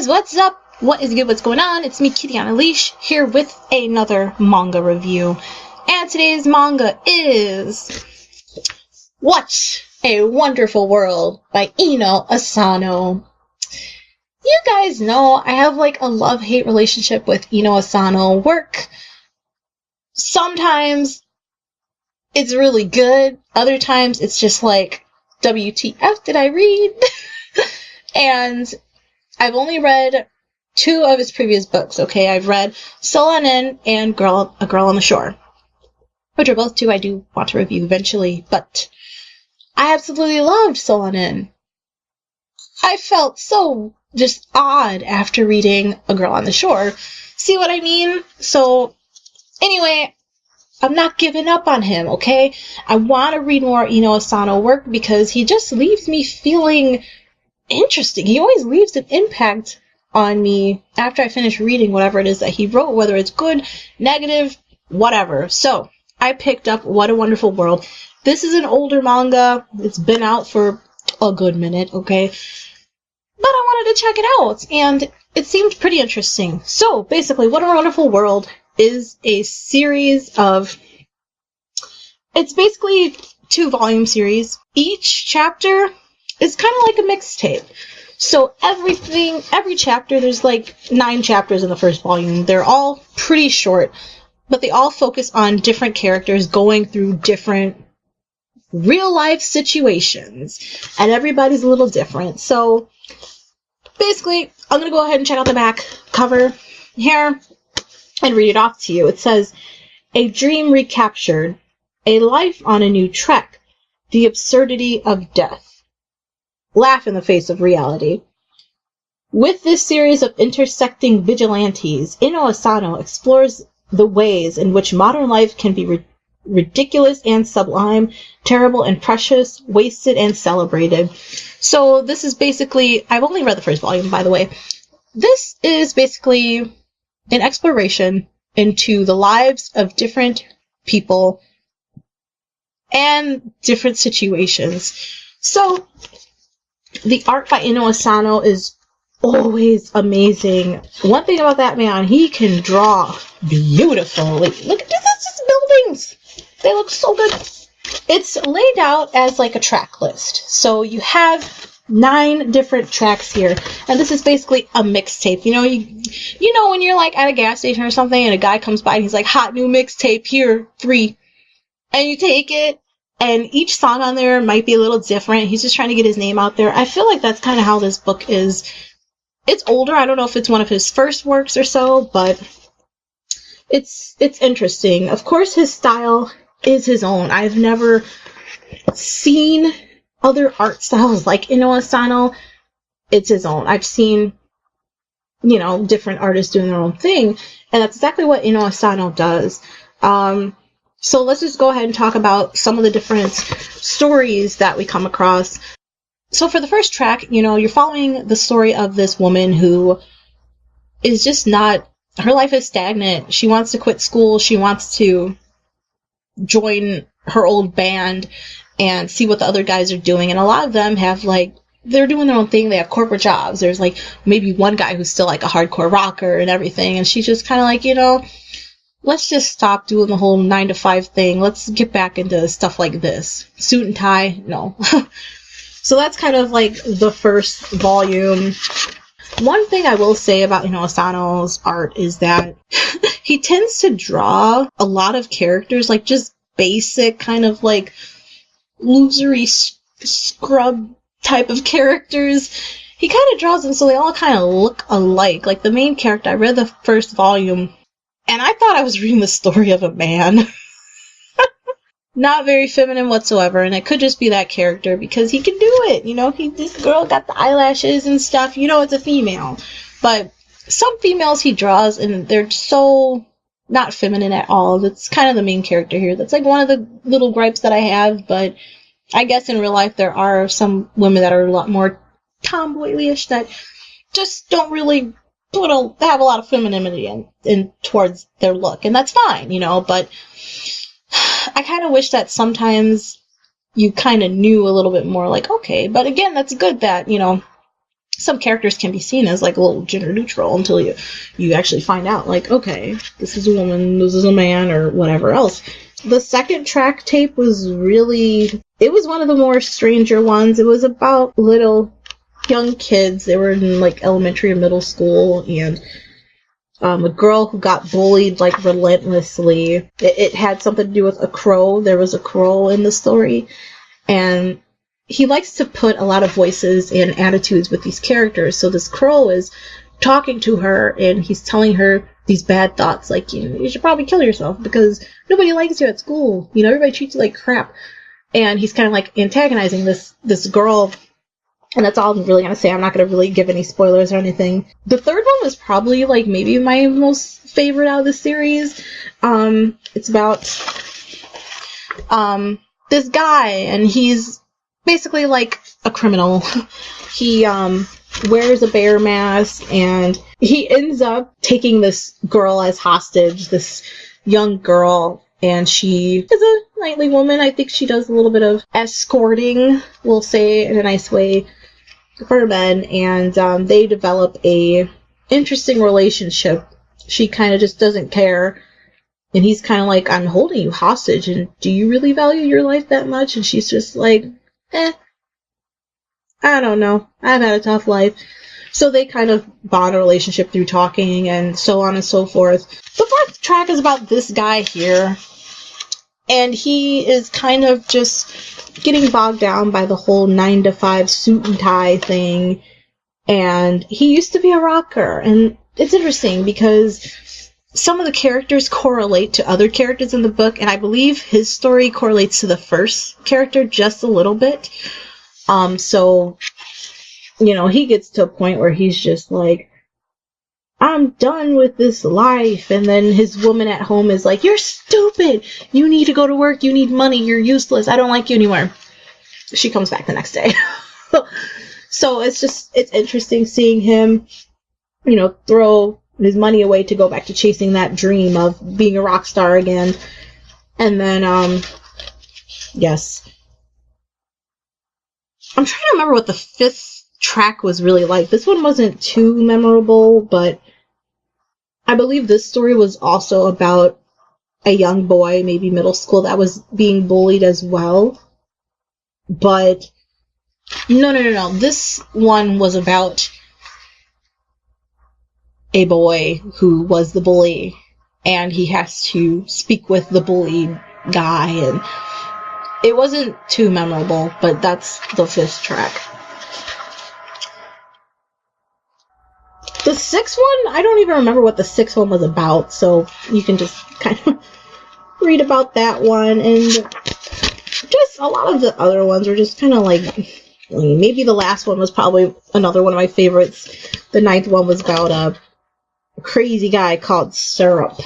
guys, what's up? What is good? What's going on? It's me, Kitty on a Leash, here with another manga review. And today's manga is What a Wonderful World by Asano. You guys know I have like a love-hate relationship with Asano work. Sometimes it's really good. Other times it's just like, WTF did I read? And I've only read 2 of his previous books, okay? I've read Solanin and A Girl on the Shore, which are both 2 I do want to review eventually, but I absolutely loved Solanin. I felt so just odd after reading A Girl on the Shore. See what I mean? So, anyway, I'm not giving up on him, okay? I want to read more Asano work because he just leaves me feeling interesting. He always leaves an impact on me after I finish reading whatever it is that he wrote, whether it's good, negative, whatever. So, I picked up What a Wonderful World. This is an older manga. It's been out for a good minute, okay? But I wanted to check it out, and it seemed pretty interesting. So, basically, What a Wonderful World is a series of... It's basically 2-volume series. Each chapter is kind of like a mixtape. So every chapter, there's like 9 chapters in the first volume. They're all pretty short, but they all focus on different characters going through different real-life situations, and everybody's a little different. So basically, I'm going to go ahead and check out the back cover here and read it off to you. It says, "A dream recaptured, a life on a new trek, the absurdity of death. Laugh in the face of reality." With this series of intersecting vigilantes, Asano explores the ways in which modern life can be ridiculous and sublime, terrible and precious, wasted and celebrated. So this is basically, I've only read the first volume, by the way. This is basically an exploration into the lives of different people and different situations. So the art by Asano is always amazing. One thing about that man, he can draw beautifully. Look at this, it's just buildings. They look so good. It's laid out as like a track list. So you have 9 different tracks here, and this is basically a mixtape. You know when you're like at a gas station or something, and a guy comes by and he's like, "Hot new mixtape, here, 3," and you take it. And each song on there might be a little different. He's just trying to get his name out there. I feel like that's kind of how this book is. It's older. I don't know if it's one of his first works or so, but it's interesting. Of course, his style is his own. I've never seen other art styles like Asano. It's his own. I've seen, different artists doing their own thing, and that's exactly what Asano does. So let's just go ahead and talk about some of the different stories that we come across. So for the first track, you're following the story of this woman who is just not, her life is stagnant. She wants to quit school. She wants to join her old band and see what the other guys are doing. And a lot of them have they're doing their own thing. They have corporate jobs. There's maybe one guy who's still a hardcore rocker and everything. And she's just kind of let's just stop doing the whole 9-to-5 thing. Let's get back into stuff like this. Suit and tie? No. So that's kind of the first volume. One thing I will say about Asano's art is that he tends to draw a lot of characters, just basic kind of losery scrub type of characters. He kind of draws them so they all kind of look alike. Like the main character, I read the first volume, and I thought I was reading the story of a man. Not very feminine whatsoever, and it could just be that character because he can do it. This girl got the eyelashes and stuff. It's a female. But some females he draws, and they're so not feminine at all. That's kind of the main character here. That's one of the little gripes that I have, but I guess in real life there are some women that are a lot more tomboyish that just don't really have a lot of femininity in towards their look, and that's fine, but I kind of wish that sometimes you kind of knew a little bit more, okay, but again, that's good that, some characters can be seen as like a little gender neutral until you actually find out, like, okay, this is a woman, this is a man, or whatever else. The second track tape was it was one of the more stranger ones. It was about little young kids. They were in like elementary or middle school, and a girl who got bullied like relentlessly. It had something to do with a crow. There was a crow in the story, and he likes to put a lot of voices and attitudes with these characters. So this crow is talking to her, and he's telling her these bad thoughts, like, you should probably kill yourself because nobody likes you at school. Everybody treats you like crap. And he's kind of like antagonizing this girl. And that's all I'm really going to say. I'm not going to really give any spoilers or anything. The third one was probably like maybe my most favorite out of the series. It's about this guy, and he's basically like a criminal. He wears a bear mask, and he ends up taking this girl as hostage, this young girl, and she is a knightly woman. I think she does a little bit of escorting, we'll say in a nice way, for men, and they develop a interesting relationship. She kind of just doesn't care, and he's kind of like, I'm holding you hostage, and do you really value your life that much? And she's just like, I don't know. I've had a tough life. So they kind of bond a relationship through talking and so on and so forth. The fourth track is about this guy here. And he is kind of just getting bogged down by the whole 9-to-5 suit and tie thing. And he used to be a rocker. And it's interesting because some of the characters correlate to other characters in the book. And I believe his story correlates to the first character just a little bit. So, he gets to a point where he's just like, I'm done with this life. And then his woman at home is like, you're stupid. You need to go to work. You need money. You're useless. I don't like you anymore. She comes back the next day. So it's interesting seeing him, throw his money away to go back to chasing that dream of being a rock star again. And then, yes. I'm trying to remember what the fifth track was really like. This one wasn't too memorable, but I believe this story was also about a young boy, maybe middle school, that was being bullied as well. But no. This one was about a boy who was the bully, and he has to speak with the bullied guy, and it wasn't too memorable, but that's the fifth track. The sixth one, I don't even remember what the sixth one was about, so you can just kind of read about that one. And just a lot of the other ones are just kind of like, maybe the last one was probably another one of my favorites. The ninth one was about a crazy guy called Syrup.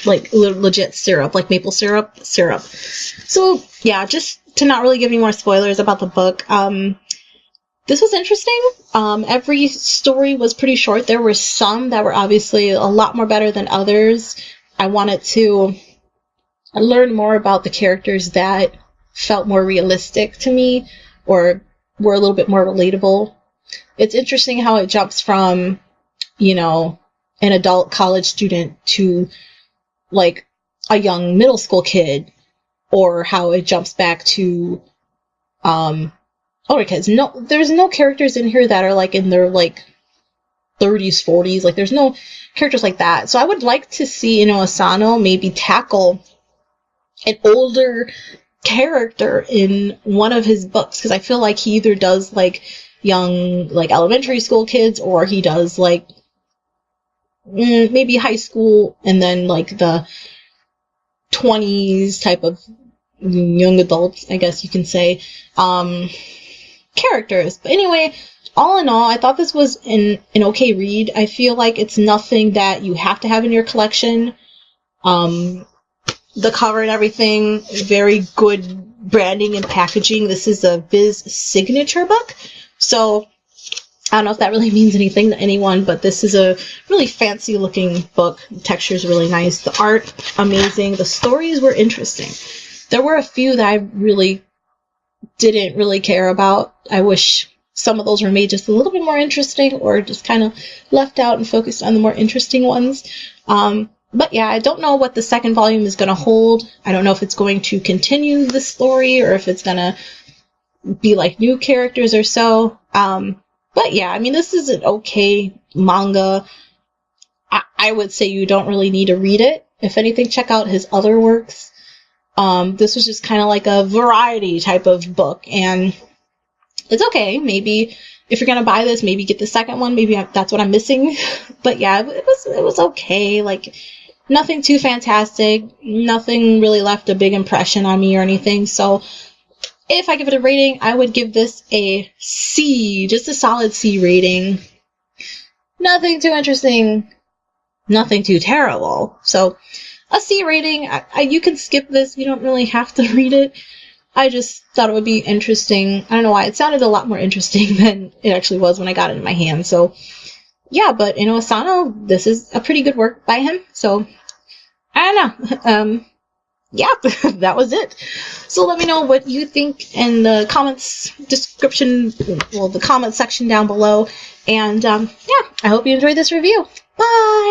Like legit syrup, like maple syrup. So yeah, just to not really give any more spoilers about the book, this was interesting. Every story was pretty short. There were some that were obviously a lot more better than others. I wanted to learn more about the characters that felt more realistic to me or were a little bit more relatable. It's interesting how it jumps from, an adult college student to like a young middle school kid, or how it jumps back to older kids. No, there's no characters in here that are like in their like 30s, 40s. Like there's no characters like that. So I would like to see, Asano maybe tackle an older character in one of his books, because I feel like he either does like young, like elementary school kids, or he does like maybe high school, and then like the 20s type of young adults, I guess you can say, characters. But anyway, all in all, I thought this was an okay read. I feel like it's nothing that you have to have in your collection. The cover and everything, very good branding and packaging. This is a Viz signature book, so I don't know if that really means anything to anyone, but this is a really fancy looking book. The texture is really nice. The art, amazing. The stories were interesting. There were a few that I really didn't really care about. I wish some of those were made just a little bit more interesting, or just kind of left out and focused on the more interesting ones. But yeah, I don't know what the second volume is going to hold. I don't know if it's going to continue the story or if it's going to be like new characters or so. But yeah, I mean, this is an okay manga. I would say you don't really need to read it. If anything, check out his other works. This was just kind of like a variety type of book, and it's okay. Maybe if you're gonna buy this, maybe get the second one. Maybe that's what I'm missing. But yeah, it was okay. Like, nothing too fantastic. Nothing really left a big impression on me or anything. So if I give it a rating, I would give this a C, just a solid C rating. Nothing too interesting. Nothing too terrible. So a C rating. You can skip this. You don't really have to read it. I just thought it would be interesting. I don't know why. It sounded a lot more interesting than it actually was when I got it in my hand. So, yeah, but Asano, this is a pretty good work by him. So, I don't know. Yeah, that was it. So let me know what you think in the comments the comment section down below. And, yeah, I hope you enjoyed this review. Bye!